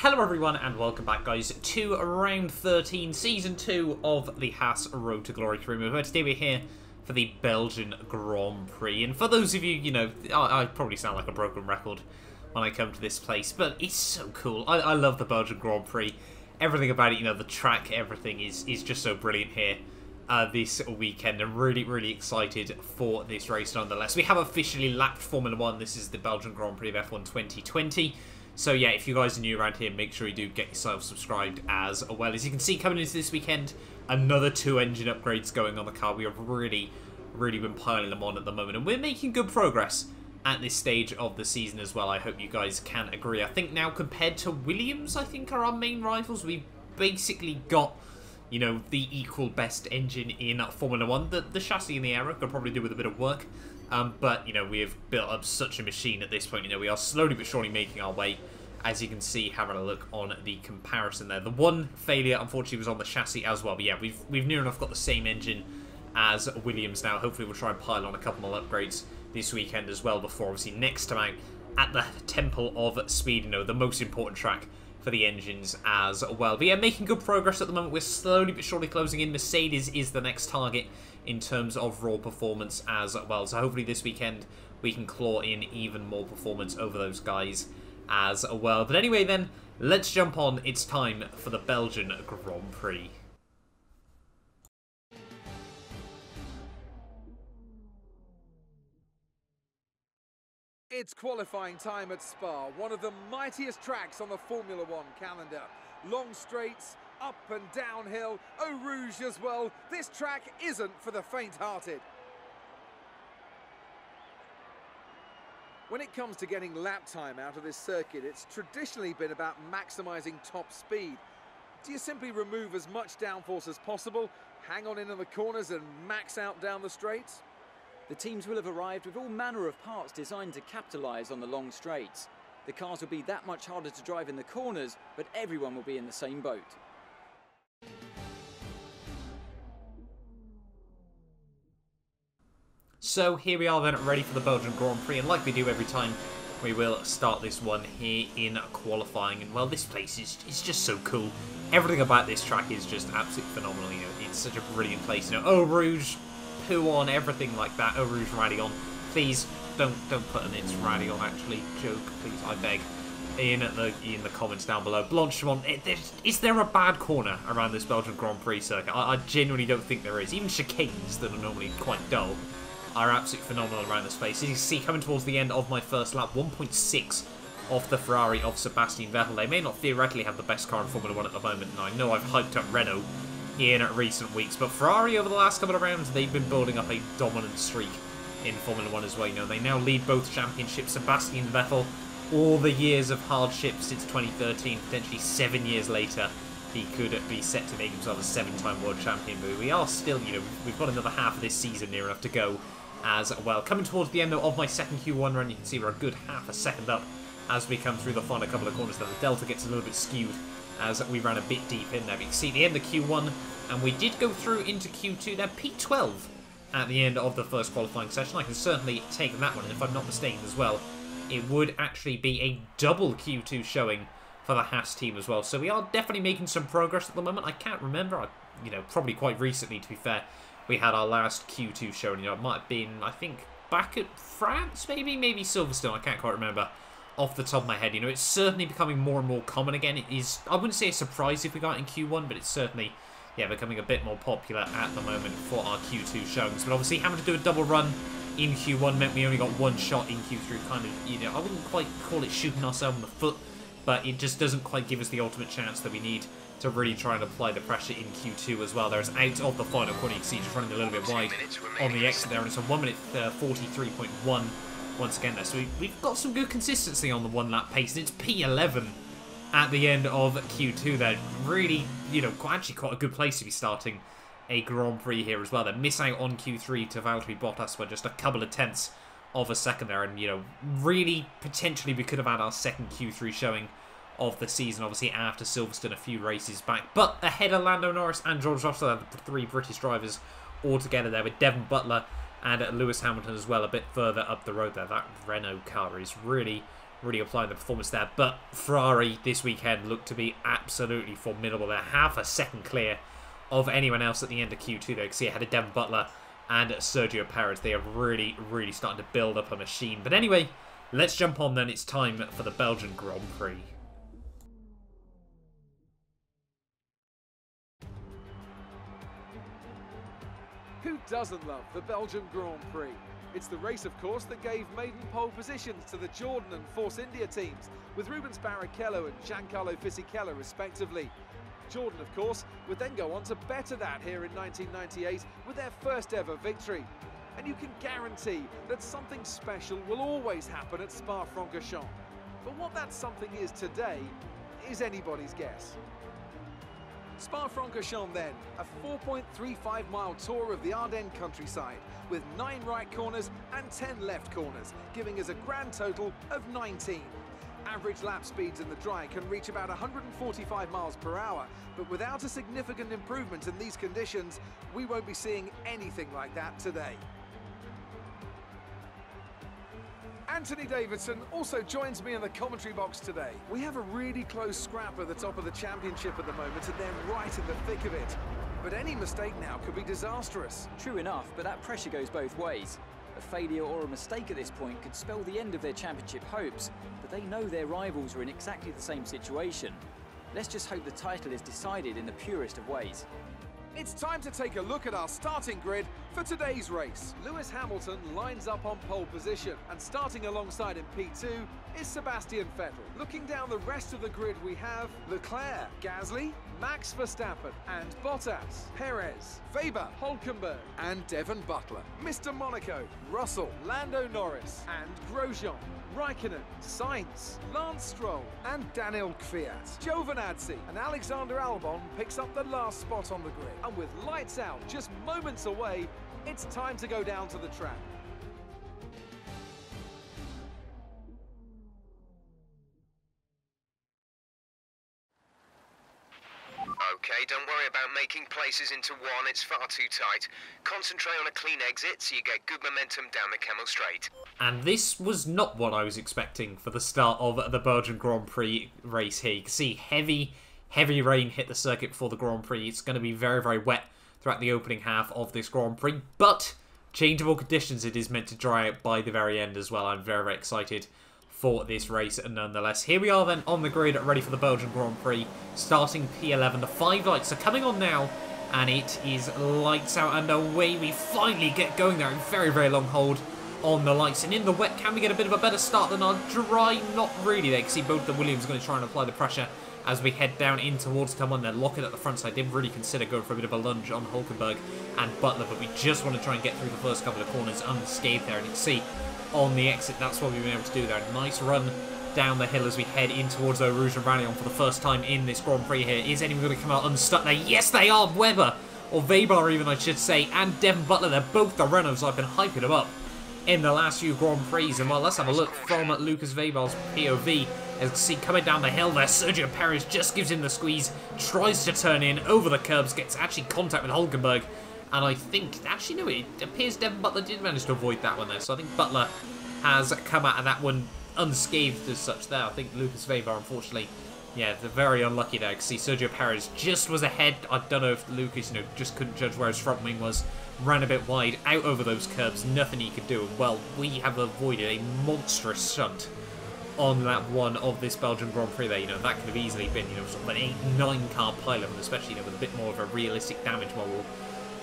Hello everyone and welcome back guys to round 13, season 2 of the HAAS Road to Glory career mode, where today we're here for the Belgian Grand Prix. And for those of you, you know, I probably sound like a broken record when I come to this place, but it's so cool. I love the Belgian Grand Prix. Everything about it, you know, the track, everything is just so brilliant here this weekend. I'm really excited for this race nonetheless. We have officially lapped Formula 1. This is the Belgian Grand Prix of F1 2020. So yeah, if you guys are new around here, make sure you do get yourself subscribed as well. As you can see, coming into this weekend, another 2 engine upgrades going on the car. We have really been piling them on at the moment, and we're making good progress at this stage of the season as well. I hope you guys can agree. I think now, compared to Williams, I think are our main rivals, we've basically got, you know, the equal best engine in Formula 1. The chassis and the aero could probably do with a bit of work. But, you know, we have built up such a machine at this point. You know, we are slowly but surely making our way, as you can see, having a look on the comparison there. The one failure, unfortunately, was on the chassis as well. But yeah, we've near enough got the same engine as Williams now. Hopefully we'll try and pile on a couple more upgrades this weekend as well before, obviously, next time out at the Temple of Speed, you know, the most important track for the engines as well. But yeah, making good progress at the moment. We're slowly but surely closing in. Mercedes is the next target in terms of raw performance as well. So hopefully this weekend we can claw in even more performance over those guys as well. But anyway then, let's jump on. It's time for the Belgian Grand Prix. It's qualifying time at Spa, one of the mightiest tracks on the Formula 1 calendar. Long straights, up and downhill, Eau Rouge as well. This track isn't for the faint-hearted. When it comes to getting lap time out of this circuit, it's traditionally been about maximising top speed. Do you simply remove as much downforce as possible, hang on in the corners and max out down the straights? The teams will have arrived with all manner of parts designed to capitalise on the long straights. The cars will be that much harder to drive in the corners, but everyone will be in the same boat. So here we are then, ready for the Belgian Grand Prix, and like we do every time, we will start this one here in qualifying. And well, this place is just so cool. Everything about this track is just absolutely phenomenal. You know, it's such a brilliant place. You know, Eau Rouge, poo on, everything like that. Eau Rouge Radion. Please don't put an it's Radion actually joke, please, I beg. In the comments down below. Blanchimont, is there a bad corner around this Belgian Grand Prix circuit? I genuinely don't think there is. Even chicanes that are normally quite dull are absolutely phenomenal around this place. As you can see, coming towards the end of my first lap, 1.6 off the Ferrari of Sebastian Vettel. They may not theoretically have the best car in Formula 1 at the moment, and I know I've hyped up Renault in recent weeks, but Ferrari over the last couple of rounds, they've been building up a dominant streak in Formula 1 as well. You know, they now lead both championships. Sebastian Vettel, all the years of hardship since 2013, potentially 7 years later, he could be set to make himself a 7-time world champion. But we are still, you know, we've got another half of this season near enough to go as well. Coming towards the end of my second Q1 run, you can see we're a good half a second up as we come through the final couple of corners. Then the delta gets a little bit skewed as we ran a bit deep in there. But you can see the end of Q1, and we did go through into Q2 there, P12 at the end of the first qualifying session. I can certainly take that one, and if I'm not mistaken as well, it would actually be a double Q2 showing for the HAAS team as well. So we are definitely making some progress at the moment. I can't remember, you know, probably quite recently, to be fair, we had our last Q2 showing. You know, it might have been, I think, back at France, maybe Silverstone. I can't quite remember off the top of my head. You know, it's certainly becoming more and more common again. It is, I wouldn't say a surprise if we got it in Q1, but it's certainly, yeah, becoming a bit more popular at the moment for our Q2 showings. But obviously having to do a double run in Q1 meant we only got one shot in Q3. Kind of, you know, I wouldn't quite call it shooting ourselves in the foot, but it just doesn't quite give us the ultimate chance that we need to really try and apply the pressure in Q2 as well. There's out of the final corner, you can see just running a little bit wide on the exit there, and it's a 1 minute 43.1 once again there. So we've got some good consistency on the 1 lap pace, and it's P11 at the end of Q2 there. Really, you know, actually quite a good place to be starting a Grand Prix here as well. They miss out on Q3 to Valtteri Bottas by just a couple of tenths of a second there, and, you know, really potentially we could have had our second Q3 showing of the season, obviously after Silverstone a few races back. But ahead of Lando Norris and George Russell, the 3 British drivers all together there, with Devon Butler and Lewis Hamilton as well a bit further up the road there. That Renault car is really really applying the performance there. But Ferrari this weekend looked to be absolutely formidable. They're half a second clear of anyone else at the end of Q2 though. You can see ahead of Devon Butler and Sergio Perez. They are really, really starting to build up a machine. But anyway, let's jump on then. It's time for the Belgian Grand Prix. Who doesn't love the Belgian Grand Prix? It's the race, of course, that gave maiden pole positions to the Jordan and Force India teams, with Rubens Barrichello and Giancarlo Fisichella respectively. Jordan, of course, would then go on to better that here in 1998 with their first ever victory. And you can guarantee that something special will always happen at Spa-Francorchamps. But what that something is today is anybody's guess. Spa-Francorchamps then, a 4.35-mile tour of the Ardennes countryside, with 9 right corners and 10 left corners, giving us a grand total of 19. Average lap speeds in the dry can reach about 145 miles per hour, but without a significant improvement in these conditions, we won't be seeing anything like that today. Anthony Davidson also joins me in the commentary box today. We have a really close scrap at the top of the championship at the moment, and they're right in the thick of it. But any mistake now could be disastrous. True enough, but that pressure goes both ways. A failure or a mistake at this point could spell the end of their championship hopes, but they know their rivals are in exactly the same situation. Let's just hope the title is decided in the purest of ways. It's time to take a look at our starting grid for today's race. Lewis Hamilton lines up on pole position, and starting alongside in P2 is Sebastian Vettel. Looking down the rest of the grid, we have Leclerc, Gasly, Max Verstappen and Bottas, Perez, Weber, Hülkenberg and Devon Butler, Mr. Monaco, Russell, Lando Norris and Grosjean, Raikkonen, Sainz, Lance Stroll and Daniel Kvyat. Giovinazzi and Alexander Albon picks up the last spot on the grid. And with lights out just moments away, it's time to go down to the track. Okay, don't worry about making places into one, it's far too tight. Concentrate on a clean exit so you get good momentum down the Camel Straight. And this was not what I was expecting for the start of the Belgian Grand Prix race here. You can see heavy rain hit the circuit before the Grand Prix. It's going to be very, very wet throughout the opening half of this Grand Prix, but changeable conditions it is meant to dry out by the very end as well. I'm very, very excited for this race nonetheless. Here we are then on the grid, ready for the Belgian Grand Prix, starting P11. The 5 lights are coming on now, and it is lights out and away we finally get going there. A very, very long hold on the lights, and in the wet, can we get a bit of a better start than our dry? Not really. They can see both the Williams are going to try and apply the pressure as we head down in towards turn 1. They're locking at the front side. Didn't really consider going for a bit of a lunge on Hülkenberg and Butler, but we just want to try and get through the first couple of corners unscathed there, and you can see on the exit, that's what we've been able to do there. Nice run down the hill as we head in towards Eau Rouge and Rallion for the first time in this Grand Prix here. Is anyone going to come out unstuck there? Yes, they are! Weber, or Weber even, I should say, and Devon Butler. They're both the runners. I've been hyping them up in the last few Grand Prix. And well, let's have a look from Lucas Weber's POV. As you can see, coming down the hill there, Sergio Perez just gives him the squeeze, tries to turn in over the curbs, gets actually contact with Hülkenberg. And I think, actually no, it appears Devon Butler did manage to avoid that one there. So I think Butler has come out of that one unscathed as such there. I think Lucas Weber, unfortunately, yeah, they're very unlucky there. You can see Sergio Perez just was ahead. I don't know if Lucas, just couldn't judge where his front wing was. Ran a bit wide, out over those curbs, nothing he could do. And well, we have avoided a monstrous shunt on lap 1 of this Belgian Grand Prix there. That could have easily been, sort of an 8-9 car pilot, and especially, with a bit more of a realistic damage model.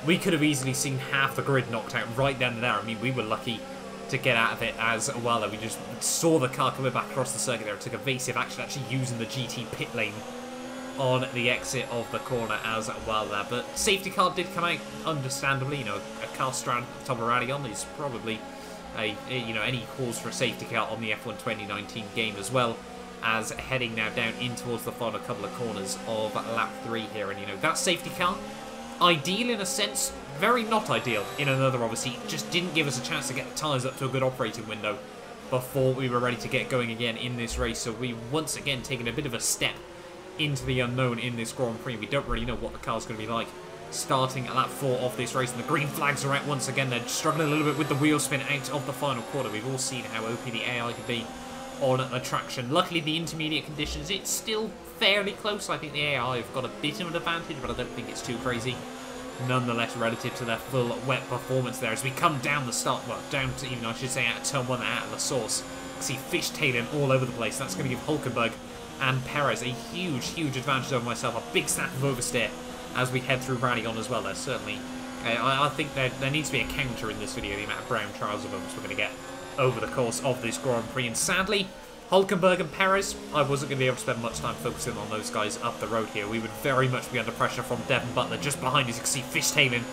We could have easily seen half the grid knocked out right then and there. I mean, we were lucky to get out of it as well. We just saw the car coming back across the circuit there. It took evasive action, actually using the GT pit lane on the exit of the corner as well there. But safety car did come out, understandably. A car strand at the top of Rallion is probably any cause for a safety car on the F1 2019 game, as well as heading now down in towards the final couple of corners of lap 3 here. And that safety car, ideal in a sense, very not ideal in another, obviously. Just didn't give us a chance to get the tyres up to a good operating window before we were ready to get going again in this race. So we once again taken a bit of a step into the unknown in this Grand Prix. We don't really know what the car's going to be like starting at lap 4 of this race, and the green flags are out once again. They're struggling a little bit with the wheel spin out of the final quarter. We've all seen how OP the AI can be on the traction. Luckily, the intermediate conditions, it's still fairly close. I think the AI have got a bit of an advantage, but I don't think it's too crazy. Nonetheless, relative to their full wet performance there, as we come down the start, well, down to even, I should say, out of turn 1, out of the source. You see fishtailing all over the place. That's going to give Hulkenberg and Perez a huge advantage over myself. A big snap of oversteer as we head through rally on as well. There's certainly, I think there needs to be a counter in this video, the amount of brown trouser bumps we're going to get over the course of this Grand Prix. And sadly, Hulkenberg and Perez, I wasn't going to be able to spend much time focusing on those guys up the road here. We would very much be under pressure from Devon Butler just behind us. You can see fishtailing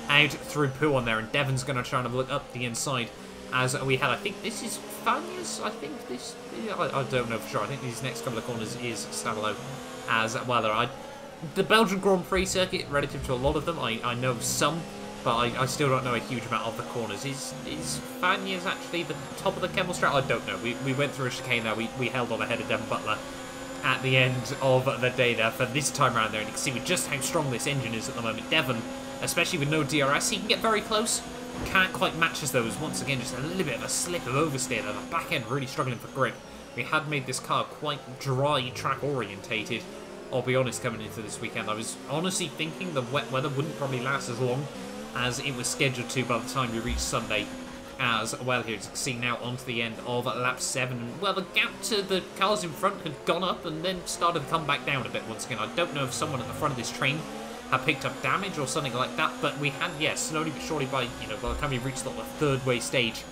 out through Poo on there, and Devon's going to try and look up the inside as we had, I think this is Fanyas, I think this, I don't know for sure. I think these next couple of corners is Stadalo as well. The Belgian Grand Prix circuit, relative to a lot of them, I know some, but I still don't know a huge amount of the corners. Is Fanyas actually the top of the Kemmel Strat? I don't know. We went through a chicane there. We held on ahead of Devon Butler at the end of the day there for this time around there. And you can see just how strong this engine is at the moment. Devon, especially with no DRS, he can get very close. Can't quite match us those. Once again, just a little bit of a slip of oversteer there. The back end really struggling for grip. We had made this car quite dry track orientated. I'll be honest, coming into this weekend, I was honestly thinking the wet weather wouldn't probably last as long as it was scheduled to by the time we reached Sunday as well. Here, as you can see now onto the end of lap 7. Well, the gap to the cars in front had gone up and then started to come back down a bit once again. I don't know if someone at the front of this train had picked up damage or something like that, but we had, slowly but surely by the time we reached the third way stage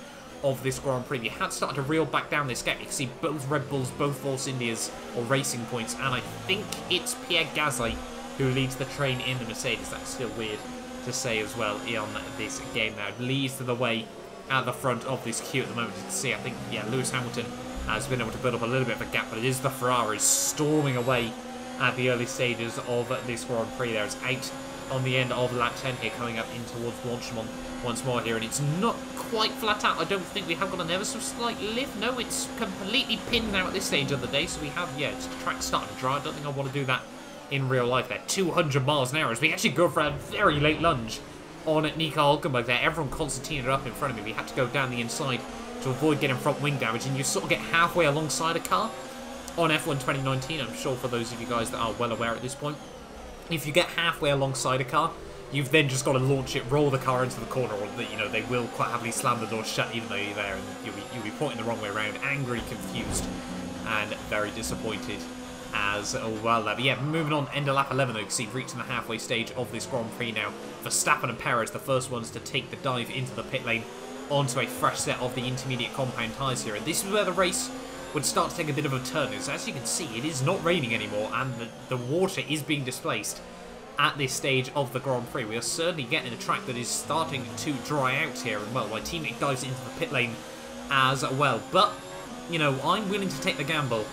of this Grand Prix, we had started to reel back down this gap. You can see both Red Bulls, both Force Indias, or Racing Points, and I think it's Pierre Gasly who leads the train in the Mercedes. That's still weird to say as well on this game now. It leads to the way at the front of this queue at the moment. You can see, I think, Lewis Hamilton has been able to build up a little bit of a gap, but it is the Ferraris storming away at the early stages of this Grand Prix there. It's out on the end of lap 10 here, coming up in towards Blanchemont once more here, and it's not quite flat out. I don't think we have got an ever so slight lift. No, it's completely pinned now at this stage of the day, so we have, it's the track starting to dry. I don't think I want to do that in real life there. 200 miles an hour as we actually go for a very late lunge on Nico Hulkenberg there. Everyone concertinaed up in front of me. We had to go down the inside to avoid getting front wing damage, and you sort of get halfway alongside a car on F1 2019. I'm sure for those of you guys that are well aware at this point, if you get halfway alongside a car, you've then just got to launch it, roll the car into the corner, or they will quite happily slam the door shut even though you're there, and you'll be pointing the wrong way around, angry, confused, and very disappointed as well. But yeah, moving on, end of lap 11 though, you can see reaching the halfway stage of this Grand Prix now. Verstappen and Perez, the first ones to take the dive into the pit lane onto a fresh set of the intermediate compound tyres here, and this is where the race would start to take a bit of a turn. As you can see, it is not raining anymore, and the water is being displaced at this stage of the Grand Prix. We are certainly getting a track that is starting to dry out here, and well, my teammate dives into the pit lane as well. But, I'm willing to take the gamble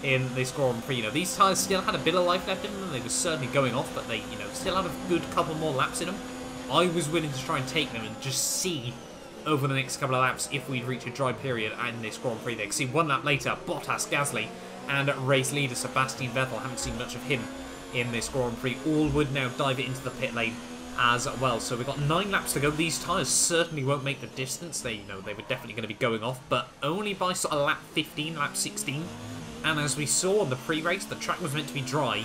in this Grand Prix. These tyres still had a bit of life left in them. They were certainly going off, but they, still had a good couple more laps in them. I was willing to try and take them and just see over the next couple of laps if we'd reach a dry period in this Grand Prix. They can see 1 lap later, Bottas, Gasly, and race leader Sebastian Vettel. Haven't seen much of him in this Grand Prix. All would now dive into the pit lane as well. So we've got 9 laps to go. These tyres certainly won't make the distance. They were definitely going to be going off, but only by sort of lap 15, lap 16. And as we saw on the pre-race, the track was meant to be dry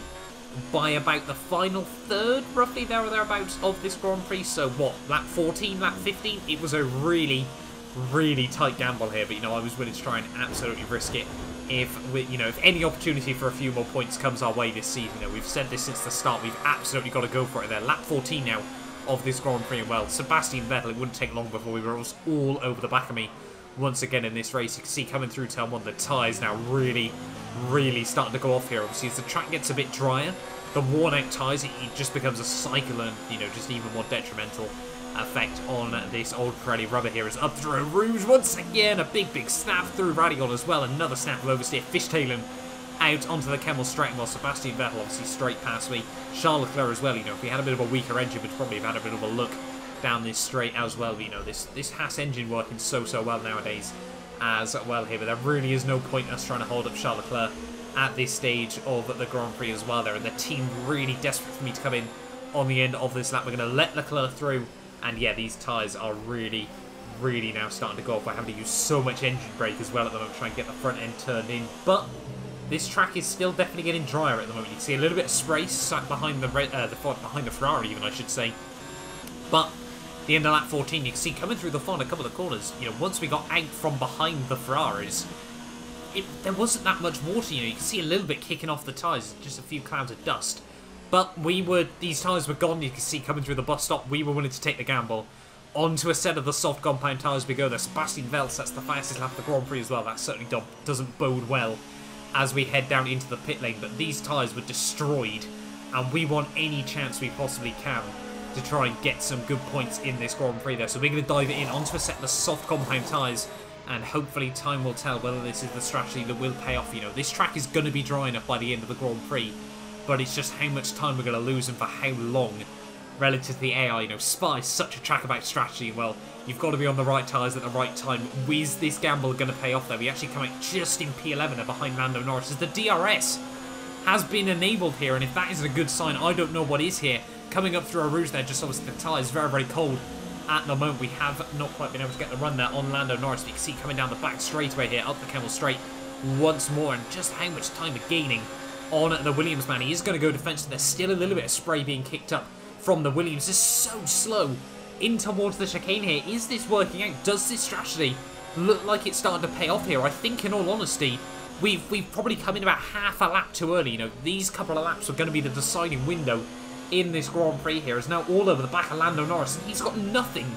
by about the final third, roughly there or thereabouts, of this Grand Prix. So what, lap 14, lap 15? It was a really, really tight gamble here, but I was willing to try and absolutely risk it if any opportunity for a few more points comes our way this season. We've said this since the start, we've absolutely got to go for it there. Lap 14 now of this Grand Prix, and well, Sebastian Vettel, it wouldn't take long before we were all over the back of me once again in this race. You can see coming through turn 1, the tyres now really starting to go off here. Obviously, as the track gets a bit drier, the worn out tyres, it just becomes a cycle, and just even more detrimental effect on this old Pirelli rubber here. Is up through Rouge once again, a big snap through Radion as well, another snap of oversteer, fishtailing out onto the Kemmel straight, while Sebastian Vettel obviously straight past me. Charles Leclerc as well, if we had a bit of a weaker engine, we'd probably have had a bit of a look down this straight as well. This HAAS engine working so well nowadays as well here, but there really is no point us trying to hold up Charles Leclerc at this stage of the Grand Prix as well there, and the team really desperate for me to come in on the end of this lap. We're going to let Leclerc through, and yeah, these tyres are really really now starting to go off. We're having to use so much engine brake as well at the moment to try and get the front end turned in. But this track is still definitely getting drier at the moment. You can see a little bit of spray sat behind behind the Ferrari, even I should say. But the end of lap 14, you can see coming through the fun a couple of corners. You know, once we got out from behind the Ferraris, there wasn't that much water. You know, you can see a little bit kicking off the tyres, just a few clouds of dust. But these tyres were gone. You can see coming through the bus stop, we were willing to take the gamble. Onto a set of the soft compound tyres we go. The Sebastian Vettel sets the fastest lap of the Grand Prix as well. That certainly doesn't bode well as we head down into the pit lane. But these tyres were destroyed, and we want any chance we possibly can to try and get some good points in this Grand Prix there. So we're going to dive in onto a set of the soft compound tyres, and hopefully time will tell whether this is the strategy that will pay off. You know, this track is going to be dry enough by the end of the Grand Prix, but it's just how much time we're going to lose and for how long relative to the AI. You know, Spa is such a track about strategy. Well, you've got to be on the right tyres at the right time. Is this gamble going to pay off there? We actually come out just in P11 behind Lando Norris as the DRS has been enabled here, and if that isn't a good sign, I don't know what is here. Coming up through our rouge there, just obviously the tyre is very, very cold at the moment. We have not quite been able to get the run there on Lando Norris. You can see coming down the back straightaway here, up the Kemmel Straight once more, and just how much time we're gaining on the Williams man. He is going to go defensive. There's still a little bit of spray being kicked up from the Williams. Is so slow in towards the chicane here. Is this working out? Does this strategy look like it's starting to pay off here? I think, in all honesty, we've probably come in about half a lap too early. You know, these couple of laps are going to be the deciding window in this Grand Prix here. Is now all over the back of Lando Norris, and he's got nothing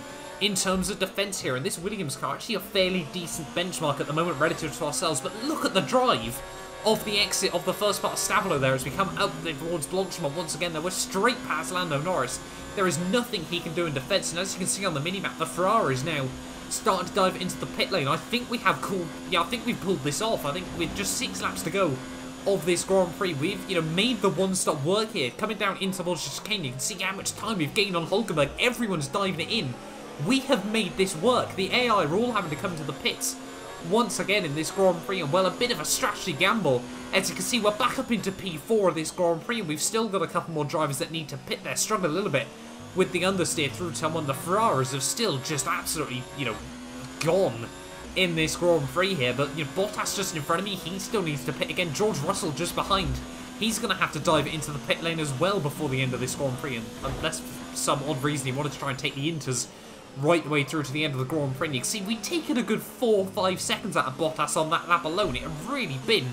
in terms of defence here. And this Williams car, actually a fairly decent benchmark at the moment relative to ourselves. But look at the drive of the exit of the first part of Stavolo there as we come out towards Blanchimont once again. There we're straight past Lando Norris. There is nothing he can do in defence, and as you can see on the minimap, the Ferrari is now starting to dive into the pit lane. I think we have I think we've pulled this off. I think with just 6 laps to go of this Grand Prix, we've, you know, made the one-stop work here. Coming down into towards the chicane, you can see how much time we've gained on Hulkenberg. Everyone's diving it in. We have made this work. The AI are all having to come to the pits once again in this Grand Prix, and well, a bit of a strategy gamble. As you can see, we're back up into P4 of this Grand Prix, and we've still got a couple more drivers that need to pit there. Struggle a little bit with the understeer through turn 1. The Ferraris have still just absolutely, you know, gone in this Grand Prix here, but you know, Bottas just in front of me, he still needs to pit again. George Russell just behind, he's going to have to dive into the pit lane as well before the end of this Grand Prix, and unless for some odd reason he wanted to try and take the Inters right the way through to the end of the Grand Prix. You can see we've taken a good 4 or 5 seconds out of Bottas on that lap alone. It had really been,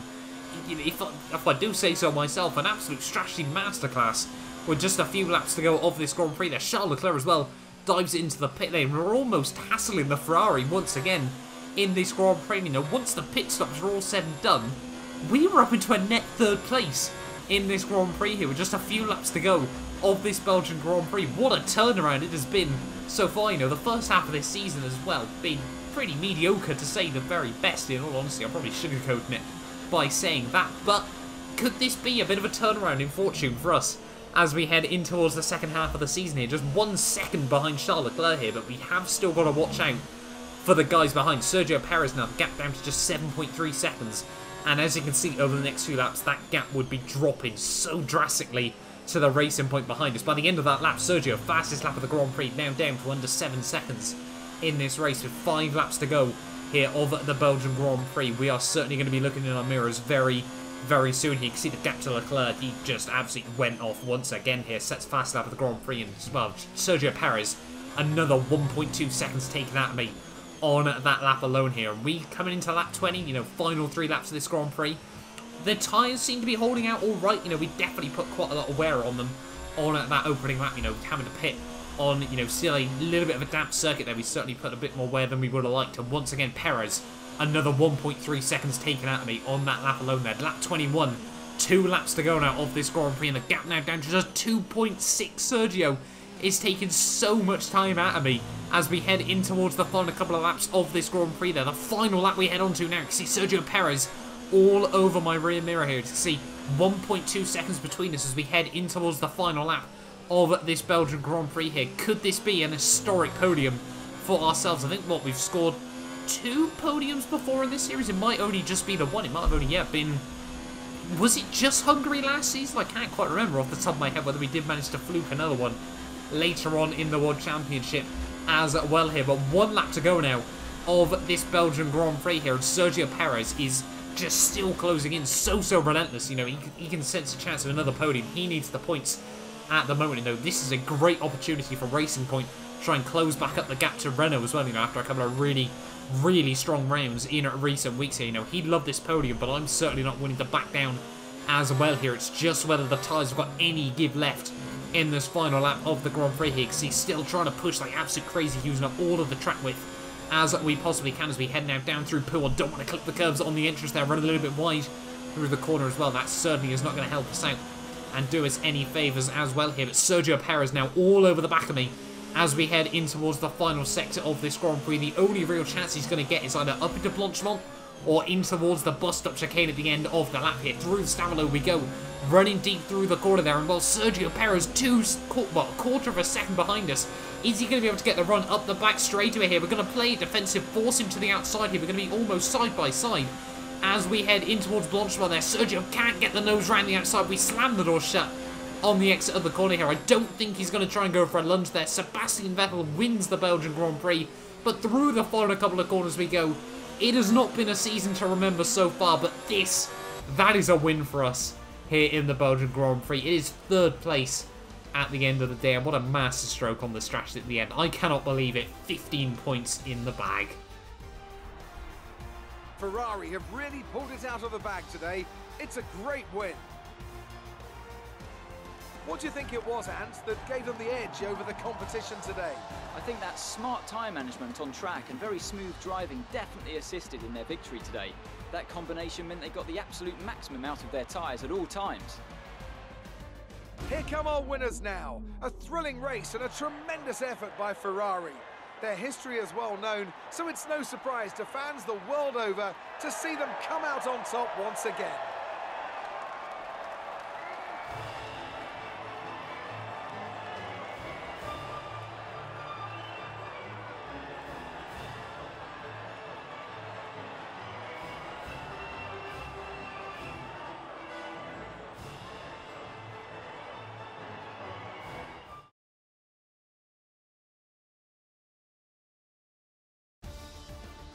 if I do say so myself, an absolute strategy masterclass with just a few laps to go of this Grand Prix there. Charles Leclerc as well dives into the pit lane. We're almost hassling the Ferrari once again in this Grand Prix. You know, once the pit stops are all said and done, we were up into a net 3rd place in this Grand Prix here with just a few laps to go of this Belgian Grand Prix. What a turnaround it has been so far. You know, the first half of this season as well been pretty mediocre to say the very best. In all honesty, I'm probably sugarcoating it by saying that, but could this be a bit of a turnaround in fortune for us as we head in towards the second half of the season here? Just 1 second behind Charles Leclerc here, but we have still got to watch out for the guys behind. Sergio Perez now, the gap down to just 7.3 seconds. And as you can see, over the next few laps, that gap would be dropping so drastically to the racing point behind us. By the end of that lap, Sergio, fastest lap of the Grand Prix, now down to under 7 seconds in this race with 5 laps to go here of the Belgian Grand Prix. We are certainly going to be looking in our mirrors very, very soon. You can see the gap to Leclerc. He just absolutely went off once again here. Sets fast lap of the Grand Prix. And, well, Sergio Perez, another 1.2 seconds taken out of me on that lap alone here. And we coming into lap 20, you know, final 3 laps of this Grand Prix. The tyres seem to be holding out all right. You know, we definitely put quite a lot of wear on them on that opening lap. You know, having to pit on, you know, still a little bit of a damp circuit there. We certainly put a bit more wear than we would have liked. And once again, Perez, another 1.3 seconds taken out of me on that lap alone there. Lap 21, 2 laps to go now of this Grand Prix, and the gap now down to just 2.6. Sergio is taking so much time out of me as we head in towards the final couple of laps of this Grand Prix there. The final lap we head on to now. You can see Sergio Perez all over my rear mirror here. You can see 1.2 seconds between us as we head in towards the final lap of this Belgian Grand Prix here. Could this be an historic podium for ourselves? I think, what, we've scored 2 podiums before in this series. It might only just be the one. It might have only been... Was it just Hungary last season? I can't quite remember off the top of my head whether we did manage to fluke another one later on in the World Championship as well here. But 1 lap to go now of this Belgian Grand Prix here, and Sergio Perez is just still closing in so relentless. You know, he can sense a chance of another podium. He needs the points at the moment. You know, this is a great opportunity for Racing Point to try and close back up the gap to Renault as well, you know, after a couple of really strong rounds in recent weeks here. You know, he'd love this podium, but I'm certainly not willing to back down as well here. It's just whether the tyres have got any give left in this final lap of the Grand Prix here, because he's still trying to push like absolute crazy, using up all of the track width as we possibly can as we head now down through Poole. I don't want to clip the curves on the entrance there, run a little bit wide through the corner as well. That certainly is not going to help us out and do us any favours as well here. But Sergio Perez now all over the back of me as we head in towards the final sector of this Grand Prix. The only real chance he's going to get is either up into Blanchemont or in towards the bus-stop chicane at the end of the lap here. Through the Stavelot we go, running deep through the corner there, and while Sergio Perez a quarter of a second behind us, is he going to be able to get the run up the back straightaway here? We're going to play defensive, force him to the outside here. We're going to be almost side by side as we head in towards Blanchemont there. Sergio can't get the nose round the outside. We slam the door shut on the exit of the corner here. I don't think he's going to try and go for a lunge there. Sebastian Vettel wins the Belgian Grand Prix, but through the final couple of corners we go. It has not been a season to remember so far, but that is a win for us here in the Belgian Grand Prix. It is 3rd place at the end of the day, and what a masterstroke on the strategy at the end. I cannot believe it. 15 points in the bag. Ferrari have really pulled it out of the bag today. It's a great win. What do you think it was, Ant, that gave them the edge over the competition today? I think that smart tyre management on track and very smooth driving definitely assisted in their victory today. That combination meant they got the absolute maximum out of their tyres at all times. Here come our winners now. A thrilling race and a tremendous effort by Ferrari. Their history is well known, so it's no surprise to fans the world over to see them come out on top once again.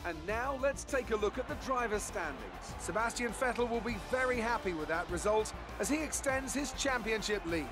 And now let's take a look at the driver's standings. Sebastian Vettel will be very happy with that result as he extends his championship lead.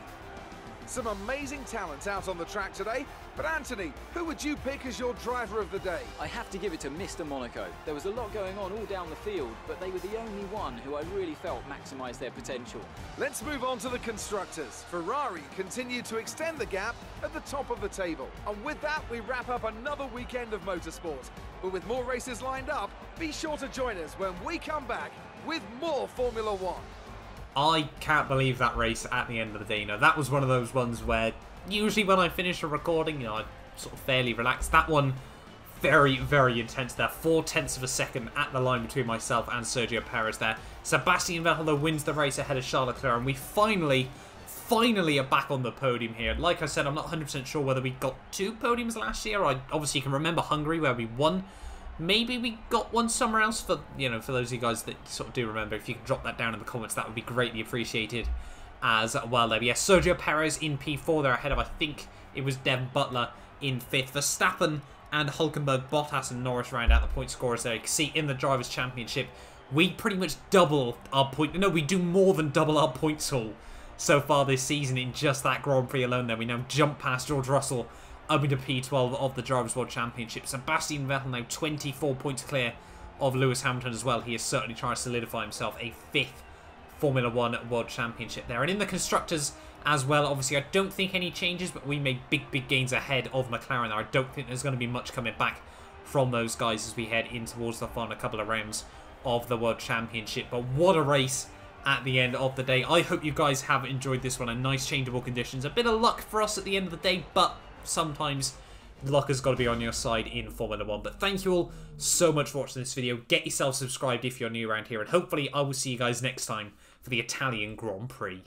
Some amazing talent out on the track today, but Anthony, who would you pick as your driver of the day? I have to give it to Mr. Monaco. There was a lot going on all down the field, but they were the only one who I really felt maximised their potential. Let's move on to the constructors. Ferrari continued to extend the gap at the top of the table. And with that, we wrap up another weekend of motorsport. But with more races lined up, be sure to join us when we come back with more Formula One. I can't believe that race at the end of the day. You know, that was one of those ones where usually when I finish a recording, you know, I'm sort of fairly relaxed. That one, very intense there. 0.4 of a second at the line between myself and Sergio Perez there. Sebastian Vettel, though, wins the race ahead of Charles Leclerc, and we finally are back on the podium here. Like I said, I'm not 100% sure whether we got 2 podiums last year. I obviously can remember Hungary where we won. Maybe we got one somewhere else. For, you know, for those of you guys that sort of do remember, if you could drop that down in the comments, that would be greatly appreciated as well there. But yes, Sergio Perez in P4 there ahead of, I think it was Devin Butler in 5th. Verstappen and Hülkenberg, Bottas and Norris round out the point scorers there. You can see in the Drivers' Championship, we pretty much double our point. No, we do more than double our points haul so far this season in just that Grand Prix alone there. We now jump past George Russell up into P12 of the Drivers' World Championship. Sebastian Vettel now 24 points clear of Lewis Hamilton as well. He is certainly trying to solidify himself a 5th Formula 1 World Championship there. And in the Constructors as well, obviously I don't think any changes, but we made big gains ahead of McLaren there. I don't think there's going to be much coming back from those guys as we head in towards the final couple of rounds of the World Championship. But what a race at the end of the day. I hope you guys have enjoyed this one. A nice changeable conditions. A bit of luck for us at the end of the day, but sometimes luck has got to be on your side in Formula 1. But thank you all so much for watching this video. Get yourself subscribed if you're new around here, and hopefully I will see you guys next time for the Italian Grand Prix.